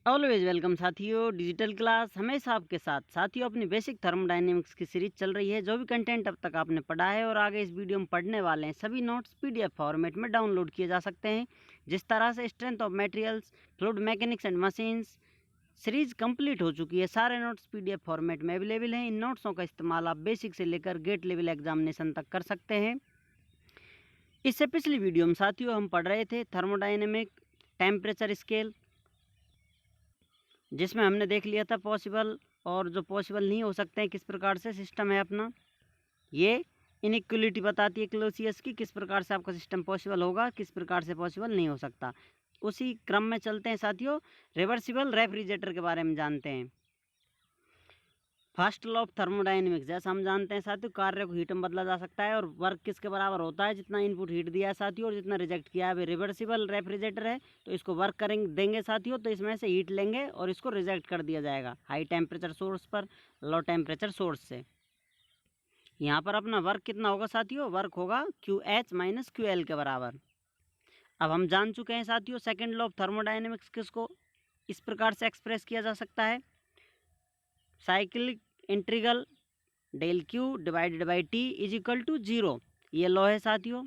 Always welcome साथियों, digital class हमेशा आपके साथ। साथियों, अपनी बेसिक थर्मोडायनेमिक्स की सीरीज चल रही है। जो भी कंटेंट अब तक आपने पढ़ा है और आगे इस वीडियो में पढ़ने वाले हैं, सभी नोट्स पीडीएफ फॉर्मेट में डाउनलोड किए जा सकते हैं। जिस तरह से strength of materials, fluid mechanics and machines series complete हो चुकी है, सारे नोट्स पीडीएफ फॉर्मेट में अवेलेबल हैं। इन नोट्सों का इस्तेमाल आप बेसिक से लेकर गेट लेवल एग्जामिनेशन तक कर सकते हैं। इससे पिछली वीडियो में साथियों हम पढ़ रहे थे थर्मोडायनेमिक टेम्परेचर स्केल, जिसमें हमने देख लिया था पॉसिबल और जो पॉसिबल नहीं हो सकते हैं किस प्रकार से सिस्टम है अपना। ये इनइक्वलिटी बताती है क्लोसियस की, किस प्रकार से आपका सिस्टम पॉसिबल होगा, किस प्रकार से पॉसिबल नहीं हो सकता। उसी क्रम में चलते हैं साथियों, रिवर्सिबल रेफ्रिजरेटर के बारे में जानते हैं। फर्स्ट लॉ ऑफ थर्मोडायनेमिक्स, जैसा हम जानते हैं साथियों, कार्य को हीट में बदला जा सकता है और वर्क किसके बराबर होता है, जितना इनपुट हीट दिया है साथियों और जितना रिजेक्ट किया है। रिवर्सिबल रेफ्रिजरेटर है तो इसको वर्क करेंगे देंगे साथियों, तो इसमें से हीट लेंगे और इसको रिजेक्ट कर दिया जाएगा हाई टेम्परेचर सोर्स पर लो टेम्परेचर सोर्स से। यहाँ पर अपना वर्क कितना होगा साथियों, वर्क होगा QH माइनस QL के बराबर। अब हम जान चुके हैं साथियों सेकेंड लॉ ऑफ थर्मोडायनेमिक्स किसको इस प्रकार से एक्सप्रेस किया जा सकता है, cyclic integral del Q divided by T is equal to 0। ये लॉ है साथियों।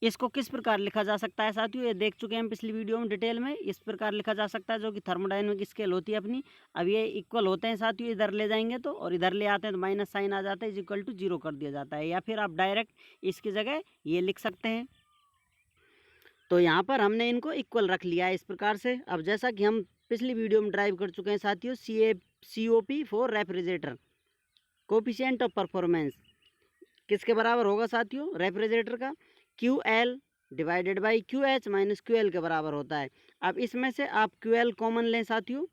इसको किस प्रकार लिखा जा सकता है साथियों, ये देख चुके हैं हम पिछली वीडियो में डिटेल में। इस प्रकार लिखा जा सकता है, जो कि थर्मोडायनेमिक स्केल होती है अपनी। अब ये इक्वल होते हैं साथियों, इधर ले जाएंगे तो और इधर ले आते हैं तो माइनस साइन आ जाता है, इज इक्वल टू 0 कर दिया जाता है। या फिर आप डायरेक्ट इसकी जगह ये लिख सकते हैं। तो यहाँ पर हमने इनको इक्वल रख लिया है इस प्रकार से। अब जैसा कि हम पिछली वीडियो में ड्राइव कर चुके हैं साथियों, COP for refrigerator, coefficient of performance किसके बराबर होगा साथियों, रेफ्रिजरेटर का QL divided by QH minus QL के बराबर होता है। अब इसमें से आप QL कॉमन लें साथियों,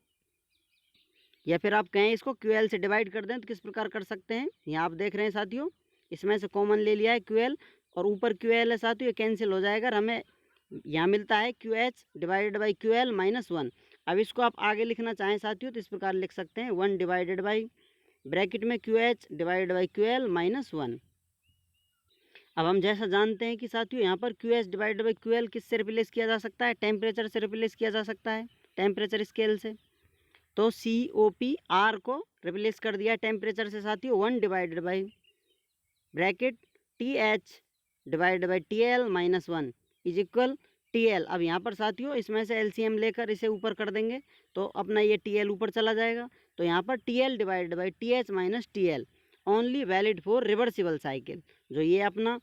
या फिर आप कहें इसको QL से डिवाइड कर दें तो किस प्रकार कर सकते हैं। यहाँ आप देख रहे हैं साथियों, इसमें से कॉमन ले लिया है QL और ऊपर QL है साथियों, ये कैंसिल हो जाएगा। हमें यहाँ मिलता है QH divided by QL minus 1। अब इसको आप आगे लिखना चाहें साथियों तो इस प्रकार लिख सकते हैं 1 डिवाइडेड बाई ब्रैकेट में QH divided by QL minus 1। अब हम जैसा जानते हैं कि साथियों यहाँ पर QH डिवाइडेड बाई QL किससे रिप्लेस किया जा सकता है, टेम्परेचर से रिप्लेस किया जा सकता है, टेम्परेचर स्केल से। तो COP R को रिप्लेस कर दिया टेम्परेचर से साथियों, 1 divided by bracket TH divided by TL minus 1 is equal TL। अब यहाँ पर साथियों इसमें से LCM लेकर इसे ऊपर कर देंगे तो अपना ये TL ऊपर चला जाएगा। तो यहाँ पर TL divided by TH minus TL only valid for reversible cycle. जो ये अपना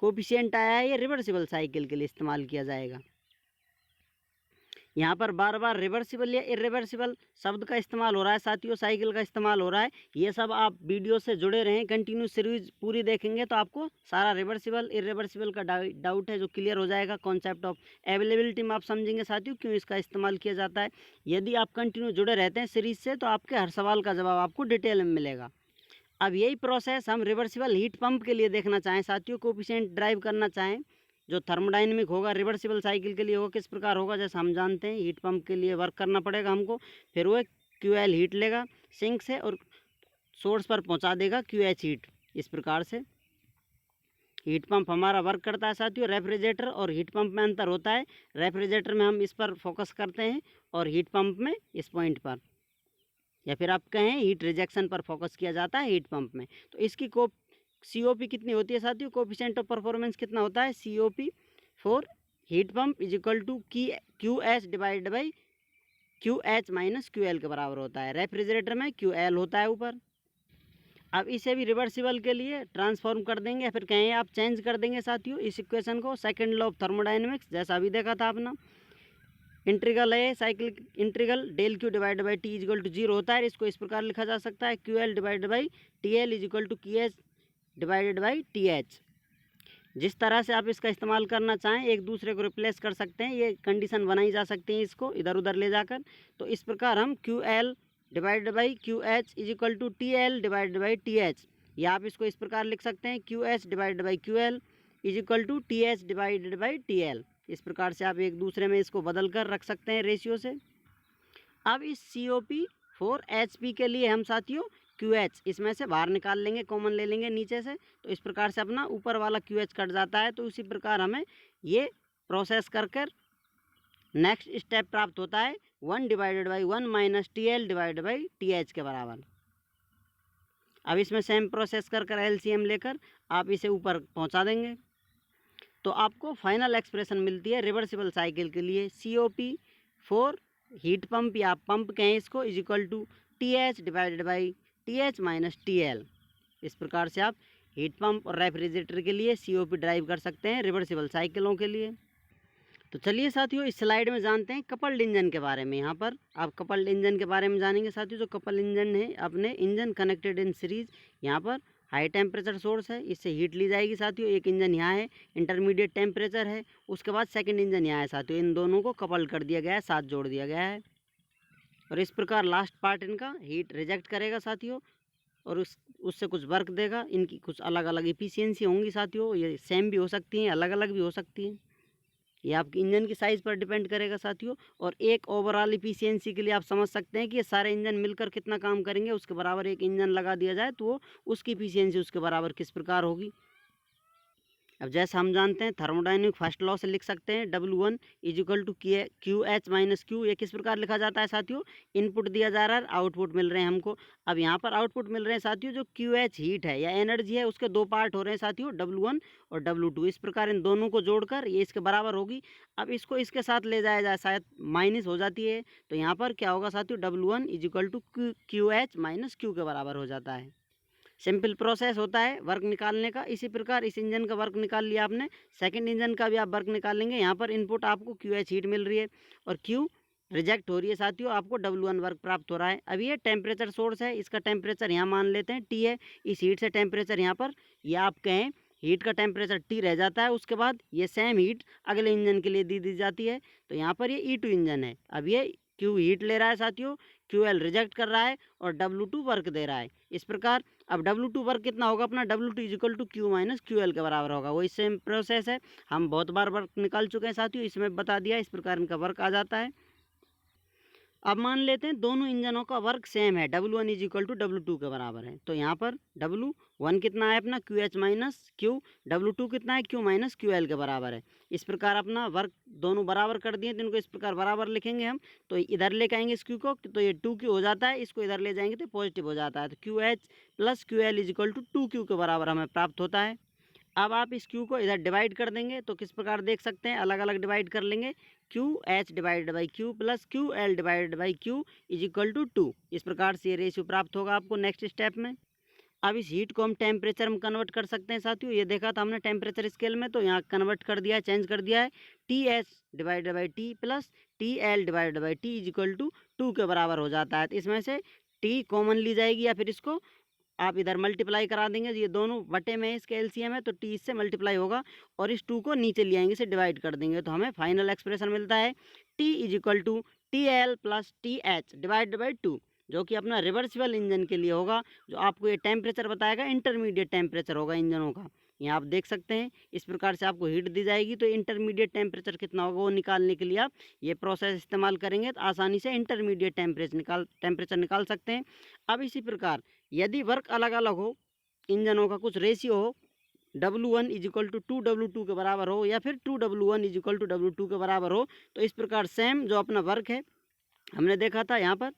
कोफिशिएंट आया है, ये रिवर्सिबल साइकिल के लिए इस्तेमाल किया जाएगा। यहाँ पर बार बार रिवर्सिबल या इरिवर्सिबल शब्द का इस्तेमाल हो रहा है साथियों, साइकिल का इस्तेमाल हो रहा है। ये सब आप वीडियो से जुड़े रहें, कंटिन्यू सीरीज पूरी देखेंगे तो आपको सारा रिवर्सिबल इरिवर्सिबल का डाउट है जो क्लियर हो जाएगा। कॉन्सेप्ट ऑफ अवेलेबिलिटी में आप समझेंगे साथियों क्यों इसका इस्तेमाल किया जाता है। यदि आप कंटिन्यू जुड़े रहते हैं सीरीज से तो आपके हर सवाल का जवाब आपको डिटेल में मिलेगा। अब यही प्रोसेस हम रिवर्सिबल हीट पंप के लिए देखना चाहें साथियों, कोफिशिएंट ड्राइव करना चाहें जो थर्मोडायनेमिक होगा, रिवर्सिबल साइकिल के लिए होगा, किस प्रकार होगा। जैसा हम जानते हैं हीट पंप के लिए वर्क करना पड़ेगा हमको, फिर वो QL हीट लेगा सिंक से और सोर्स पर पहुंचा देगा QH हीट। इस प्रकार से हीट पंप हमारा वर्क करता है साथियों। रेफ्रिजरेटर और हीट पंप में अंतर होता है, रेफ्रिजरेटर में हम इस पर फोकस करते हैं और हीट पंप में इस पॉइंट पर, या फिर आप कहें हीट रिजेक्शन पर फोकस किया जाता है हीट पंप में। तो इसकी COP कितनी होती है साथियों, कोफिशिएंट ऑफ परफॉर्मेंस कितना होता है, COP for heat pump is equal to QH divided by QH minus QL के बराबर होता है। रेफ्रिजरेटर में QL होता है ऊपर। अब इसे भी रिवर्सिबल के लिए ट्रांसफॉर्म कर देंगे या फिर कहें आप चेंज कर देंगे साथियों इस इक्वेशन को। सेकेंड लॉ ऑफ थर्मोडायनेमिक्स जैसा अभी देखा था अपना, इंटीग्रल है cyclic integral del Q divide by T is equal to 0 होता है। इसको इस प्रकार लिखा जा सकता है QL divide by TL is equal to QH divided by TH। जिस तरह से आप इसका इस्तेमाल करना चाहें एक दूसरे को रिप्लेस कर सकते हैं, ये कंडीशन बनाई जा सकती है इसको इधर उधर ले जाकर। तो इस प्रकार हम QL divided by QH is equal to TL divided by TH, या आप इसको इस प्रकार लिख सकते हैं QH divided by QL is equal to TH divided by TL। इस प्रकार से आप एक दूसरे में इसको बदल कर रख सकते हैं रेशियो से। अब इस COP फॉर HP के लिए हम साथियों QH इसमें से बाहर निकाल लेंगे, कॉमन ले लेंगे नीचे से, तो इस प्रकार से अपना ऊपर वाला QH कट जाता है। तो उसी प्रकार हमें ये प्रोसेस कर कर नेक्स्ट स्टेप प्राप्त होता है 1 divided by 1 minus TL divided by TH के बराबर। अब इसमें सेम प्रोसेस कर LCM लेकर आप इसे ऊपर पहुंचा देंगे तो आपको फाइनल एक्सप्रेशन मिलती है रिवर्सिबल साइकिल के लिए COP फॉर हीट पंप या पंप कहें इसको is equal to TH divided by TH minus TL। इस प्रकार से आप हीट पंप और रेफ्रिजरेटर के लिए COP ड्राइव कर सकते हैं रिवर्सिबल साइकिलों के लिए। तो चलिए साथियों इस स्लाइड में जानते हैं कपल्ड इंजन के बारे में। यहाँ पर आप कपल्ड इंजन के बारे में जानेंगे साथियों। जो कपल्ड इंजन है अपने इंजन कनेक्टेड इन सीरीज, यहाँ पर हाई टेम्परेचर सोर्स है, इससे हीट ली जाएगी साथियों। एक इंजन यहाँ है, इंटरमीडिएट टेम्परेचर है, उसके बाद सेकंड इंजन यहाँ है साथियों। इन दोनों को कपल्ड कर दिया गया है, साथ जोड़ दिया गया है और इस प्रकार लास्ट पार्ट इनका हीट रिजेक्ट करेगा साथियों और उससे कुछ वर्क देगा। इनकी कुछ अलग अलग इफिशियंसी होंगी साथियों, ये सेम भी हो सकती हैं, अलग अलग भी हो सकती हैं, ये आपकी इंजन की साइज़ पर डिपेंड करेगा साथियों। और एक ओवरऑल इफिशियंसी के लिए आप समझ सकते हैं कि ये सारे इंजन मिलकर कितना काम करेंगे, उसके बराबर एक इंजन लगा दिया जाए तो वो उसकी इफिशियंसी उसके बराबर किस प्रकार होगी। अब जैसे हम जानते हैं थर्मोडाइनमिक फर्स्ट लॉ से लिख सकते हैं W1 is equal to QH minus Q। ये किस प्रकार लिखा जाता है साथियों, इनपुट दिया जा रहा है, आउटपुट मिल रहे हैं हमको। अब यहाँ पर आउटपुट मिल रहे हैं साथियों, जो QH हीट है या एनर्जी है उसके दो पार्ट हो रहे हैं साथियों, W1 और W2। इस प्रकार इन दोनों को जोड़कर ये इसके बराबर होगी। अब इसको इसके साथ ले जाया जाए, शायद माइनस हो जाती है, तो यहाँ पर क्या होगा साथियों, W1 is equal to QH minus Q के बराबर हो जाता है। सिंपल प्रोसेस होता है वर्क निकालने का। इसी प्रकार इस इंजन का वर्क निकाल लिया आपने, सेकंड इंजन का भी आप वर्क निकाल लेंगे। यहाँ पर इनपुट आपको QH हीट मिल रही है और Q रिजेक्ट हो रही है साथियों, आपको W1 वर्क प्राप्त हो रहा है। अब ये टेम्परेचर सोर्स है, इसका टेम्परेचर यहाँ मान लेते हैं T है। इस हीट से टेम्परेचर यहाँ पर ये आप कहें हीट का टेम्परेचर T रह जाता है। उसके बाद ये सेम हीट अगले इंजन के लिए दी जाती है। तो यहाँ पर ये E2 इंजन है। अब ये Q हीट ले रहा है साथियों, QL रिजेक्ट कर रहा है और W2 वर्क दे रहा है। इस प्रकार अब W2 वर्क कितना होगा अपना, W2 is equal to Q minus QL के बराबर होगा। वही सेम प्रोसेस है, हम बहुत बार वर्क निकाल चुके हैं साथियों, इसमें बता दिया। इस प्रकार इनका वर्क आ जाता है। अब मान लेते हैं दोनों इंजनों का वर्क सेम है, W1 is equal to W2 के बराबर है। तो यहाँ पर W1 कितना है अपना QH माइनस Q, W2 कितना है Q माइनस QL के बराबर है। इस प्रकार अपना वर्क दोनों बराबर कर दिए, तो इनको इस प्रकार बराबर लिखेंगे हम। तो इधर लेके आएंगे इस Q को, तो ये 2Q हो जाता है, इसको इधर ले जाएंगे तो पॉजिटिव हो जाता है। तो QH plus QL is equal to 2Q के बराबर हमें प्राप्त होता है। अब आप इस Q को इधर डिवाइड कर देंगे तो किस प्रकार देख सकते हैं, अलग अलग डिवाइड कर लेंगे। QH divided by Q plus QL divided by Q is equal to 2। इस प्रकार से ये रेशियो प्राप्त होगा आपको नेक्स्ट स्टेप में। अब इस हीट को हम टेम्परेचर में कन्वर्ट कर सकते हैं साथियों। ये देखा था हमने टेम्परेचर स्केल में, तो यहाँ कन्वर्ट कर दिया है, चेंज कर दिया है। TH divided by T plus TL divided by T is equal to 2 के बराबर हो जाता है। तो इसमें से T कॉमन ली जाएगी या फिर इसको आप इधर मल्टीप्लाई करा देंगे। ये दोनों बटे में इसके LCM है, तो T इससे मल्टीप्लाई होगा और इस 2 को नीचे ले आएंगे, इसे डिवाइड कर देंगे, तो हमें फाइनल एक्सप्रेशन मिलता है T is equal to TL plus TH divide by 2, जो कि अपना रिवर्सिबल इंजन के लिए होगा। जो आपको ये टेम्परेचर बताएगा इंटरमीडिएट टेम्परेचर होगा इंजनों का। यहाँ आप देख सकते हैं इस प्रकार से आपको हीट दी जाएगी, तो इंटरमीडिएट टेम्परेचर कितना होगा वो निकालने के लिए आप ये प्रोसेस इस्तेमाल करेंगे, तो आसानी से इंटरमीडिएट टेम्परेचर निकाल सकते हैं। अब इसी प्रकार यदि वर्क अलग अलग हो, इंजनों का कुछ रेशियो हो, W1 is equal to 2W2 के बराबर हो या फिर 2W1 is equal to W2 के बराबर हो, तो इस प्रकार सेम जो अपना वर्क है हमने देखा था, यहाँ पर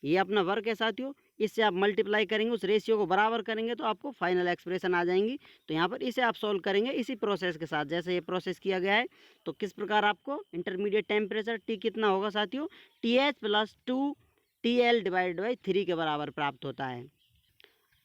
ये अपना वर्क है साथियों, इससे आप मल्टीप्लाई करेंगे, उस रेशियो को बराबर करेंगे तो आपको फाइनल एक्सप्रेशन आ जाएंगी। तो यहाँ पर इसे आप सॉल्व करेंगे इसी प्रोसेस के साथ, जैसे ये प्रोसेस किया गया है। तो किस प्रकार आपको इंटरमीडिएट टेम्परेचर T कितना होगा साथियों, TH plus 2TL divided by 3 के बराबर प्राप्त होता है।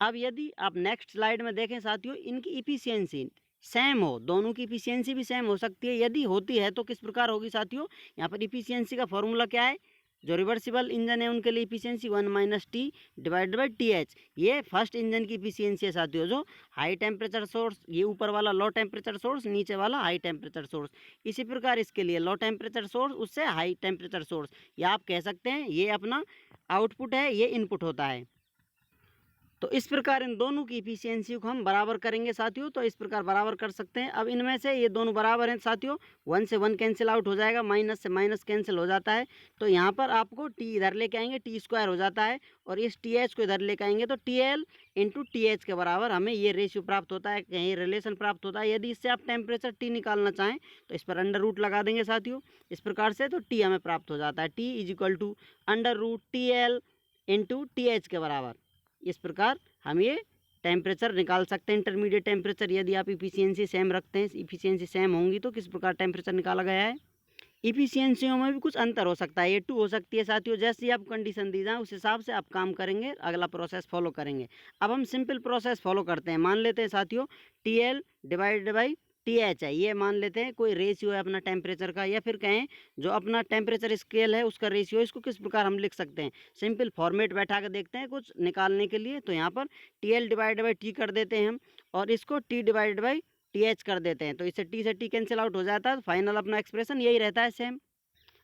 अब यदि आप नेक्स्ट स्लाइड में देखें साथियों, इनकी इफिशियंसी सेम हो, दोनों की इफिशियंसी भी सेम हो सकती है। यदि होती है तो किस प्रकार होगी साथियों, यहाँ पर इफिशियंसी का फॉर्मूला क्या है, जो रिवर्सिबल इंजन है उनके लिए efficiency 1 minus T divided by TH। ये फर्स्ट इंजन की इफिशियंसी है साथियों, जो हाई टेम्परेचर सोर्स, ये ऊपर वाला लो टेम्परेचर सोर्स, नीचे वाला हाई टेम्परेचर सोर्स। इसी प्रकार इसके लिए लो टेम्परेचर सोर्स, उससे हाई टेम्परेचर सोर्स, या आप कह सकते हैं ये अपना आउटपुट है, ये इनपुट होता है। तो इस प्रकार इन दोनों की इफिशियंसी को हम बराबर करेंगे साथियों। तो इस प्रकार बराबर कर सकते हैं। अब इनमें से ये दोनों बराबर हैं साथियों, 1 से 1 कैंसिल आउट हो जाएगा, माइनस से माइनस कैंसिल हो जाता है। तो यहाँ पर आपको टी इधर लेके आएंगे, टी स्क्वायर हो जाता है, और इस टी एच को इधर लेके आएंगे तो T L into T H के बराबर हमें ये रेशियो प्राप्त होता है, कहीं रिलेशन प्राप्त होता है। यदि इससे आप टेम्परेचर टी निकालना चाहें तो इस पर अंडर रूट लगा देंगे साथियों, इस प्रकार से। तो टी हमें प्राप्त हो जाता है, T is equal to under root T L into T H के बराबर। इस प्रकार हम ये टेम्परेचर निकाल सकते हैं, इंटरमीडिएट टेम्परेचर। यदि आप इफिशियंसी सेम रखते हैं, इफिशियंसी सेम होंगी तो किस प्रकार टेम्परेचर निकाला गया है। इफिशियंसियों में भी कुछ अंतर हो सकता है, ये 2 हो सकती है साथियों। जैसी आप कंडीशन दी जाए उस हिसाब से आप काम करेंगे, अगला प्रोसेस फॉलो करेंगे। अब हम सिंपल प्रोसेस फॉलो करते हैं। मान लेते हैं साथियों T L divided by T H है, ये मान लेते हैं कोई रेशियो है अपना टेम्परेचर का, या फिर कहें जो अपना टेम्परेचर स्केल है उसका रेशियो। इसको किस प्रकार हम लिख सकते हैं, सिंपल फॉर्मेट बैठा कर देखते हैं कुछ निकालने के लिए। तो यहाँ पर T L divided by T कर देते हैं हम, और इसको T divided by T H कर देते हैं। तो इससे टी से टी कैंसिल आउट हो जाता है, फाइनल अपना एक्सप्रेशन यही रहता है सेम।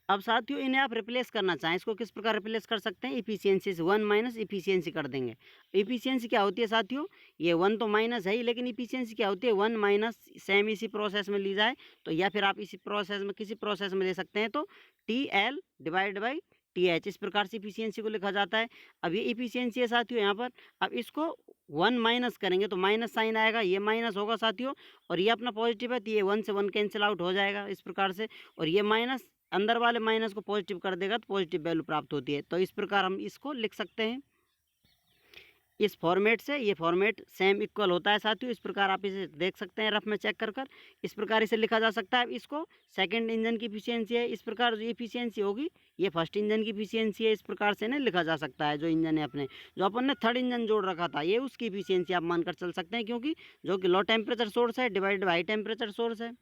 अब साथियों इन्हें आप रिप्लेस करना चाहें, इसको किस प्रकार रिप्लेस कर सकते हैं, इफिशियंसी से 1 माइनस इफिशियंसी कर देंगे। इफिशियंसी क्या होती है साथियों, ये 1 तो माइनस है ही, लेकिन इफिशियंसी क्या होती है 1 माइनस। सेम इसी प्रोसेस में ली जाए तो, या फिर आप इसी प्रोसेस में किसी प्रोसेस में ले सकते हैं, तो T L divide by T H, इस प्रकार से इफिशियंसी को लिखा जाता है। अब ये इफिशियंसी है साथियों यहाँ पर। अब इसको 1 माइनस करेंगे तो माइनस साइन आएगा, ये माइनस होगा साथियों, और ये अपना पॉजिटिव है तो ये 1 से 1 कैंसिल आउट हो जाएगा इस प्रकार से, और ये माइनस अंदर वाले माइनस को पॉजिटिव कर देगा तो पॉजिटिव वैल्यू प्राप्त होती है। तो इस प्रकार हम इसको लिख सकते हैं इस फॉर्मेट से। ये फॉर्मेट सेम इक्वल होता है साथियों, इस प्रकार आप इसे देख सकते हैं रफ में चेक कर कर। इस प्रकार इसे लिखा जा सकता है। इसको सेकंड इंजन की इफिशियंसी है, इस प्रकार जो इफिशियंसी होगी ये फर्स्ट इंजन की इफिशियंसी है, इस प्रकार से ना लिखा जा सकता है। जो इंजन है अपने, जो अपन ने थर्ड इंजन जोड़ रखा था, ये उसकी इफिशियंसी आप मानकर चल सकते हैं, क्योंकि जो कि लो टेम्परेचर सोर्स है divide by high temperature source है।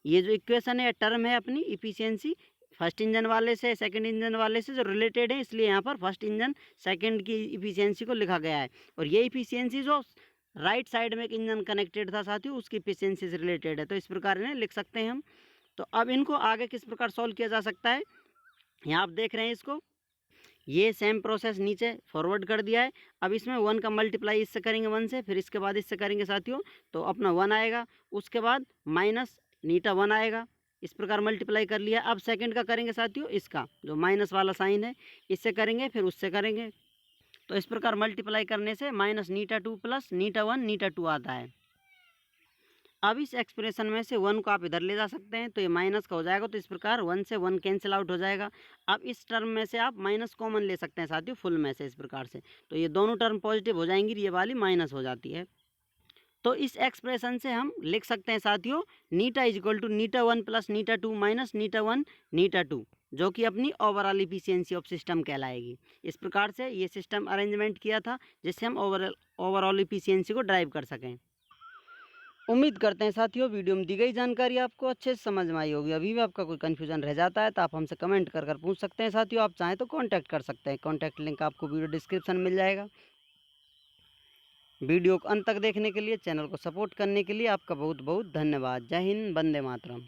ये जो इक्वेशन है टर्म है अपनी इफिशियंसी, फर्स्ट इंजन वाले से सेकंड इंजन वाले से जो रिलेटेड है, इसलिए यहाँ पर फर्स्ट इंजन सेकंड की इफिशियंसी को लिखा गया है। और ये इफिशियंसी जो राइट साइड में एक इंजन कनेक्टेड था साथियों, उसकी इफिशियंसी से रिलेटेड है। तो इस प्रकार इन्हें लिख सकते हैं हम। तो अब इनको आगे किस प्रकार सॉल्व किया जा सकता है, यहाँ आप देख रहे हैं इसको, ये सेम प्रोसेस नीचे फॉरवर्ड कर दिया है। अब इसमें 1 का मल्टीप्लाई इससे करेंगे 1 से, फिर इसके बाद इससे करेंगे साथियों तो अपना 1 आएगा, उसके बाद माइनस नीटा 1 आएगा, इस प्रकार मल्टीप्लाई कर लिया। अब सेकंड का करेंगे साथियों, इसका जो माइनस वाला साइन है इससे करेंगे, फिर उससे करेंगे। तो इस प्रकार मल्टीप्लाई करने से माइनस नीटा 2 प्लस नीटा 1 नीटा 2 आता है। अब इस एक्सप्रेशन में से 1 को आप इधर ले जा सकते हैं तो ये माइनस का हो जाएगा, तो इस प्रकार 1 से 1 कैंसिल आउट हो जाएगा। अब इस टर्म में से आप माइनस कॉमन ले सकते हैं साथियों, फुल में से इस प्रकार से, तो ये दोनों टर्म पॉजिटिव हो जाएंगी, ये वाली माइनस हो जाती है। तो इस एक्सप्रेशन से हम लिख सकते हैं साथियों eta is equal to eta 1 plus eta 2 minus eta 1 eta 2, जो कि अपनी ओवरऑल इफिशियंसी ऑफ सिस्टम कहलाएगी। इस प्रकार से ये सिस्टम अरेंजमेंट किया था जिससे हम ओवरऑल इफिशियंसी को ड्राइव कर सकें। उम्मीद करते हैं साथियों वीडियो में दी गई जानकारी आपको अच्छे से समझ में आई होगी। अभी भी आपका कोई कन्फ्यूजन रह जाता है तो आप हमसे कमेंट कर कर पूछ सकते हैं साथियों। आप चाहें तो कांटेक्ट कर सकते हैं, कांटेक्ट लिंक आपको वीडियो डिस्क्रिप्शन मिल जाएगा। वीडियो को अंत तक देखने के लिए, चैनल को सपोर्ट करने के लिए आपका बहुत बहुत धन्यवाद। जय हिंद, वंदे मातरम।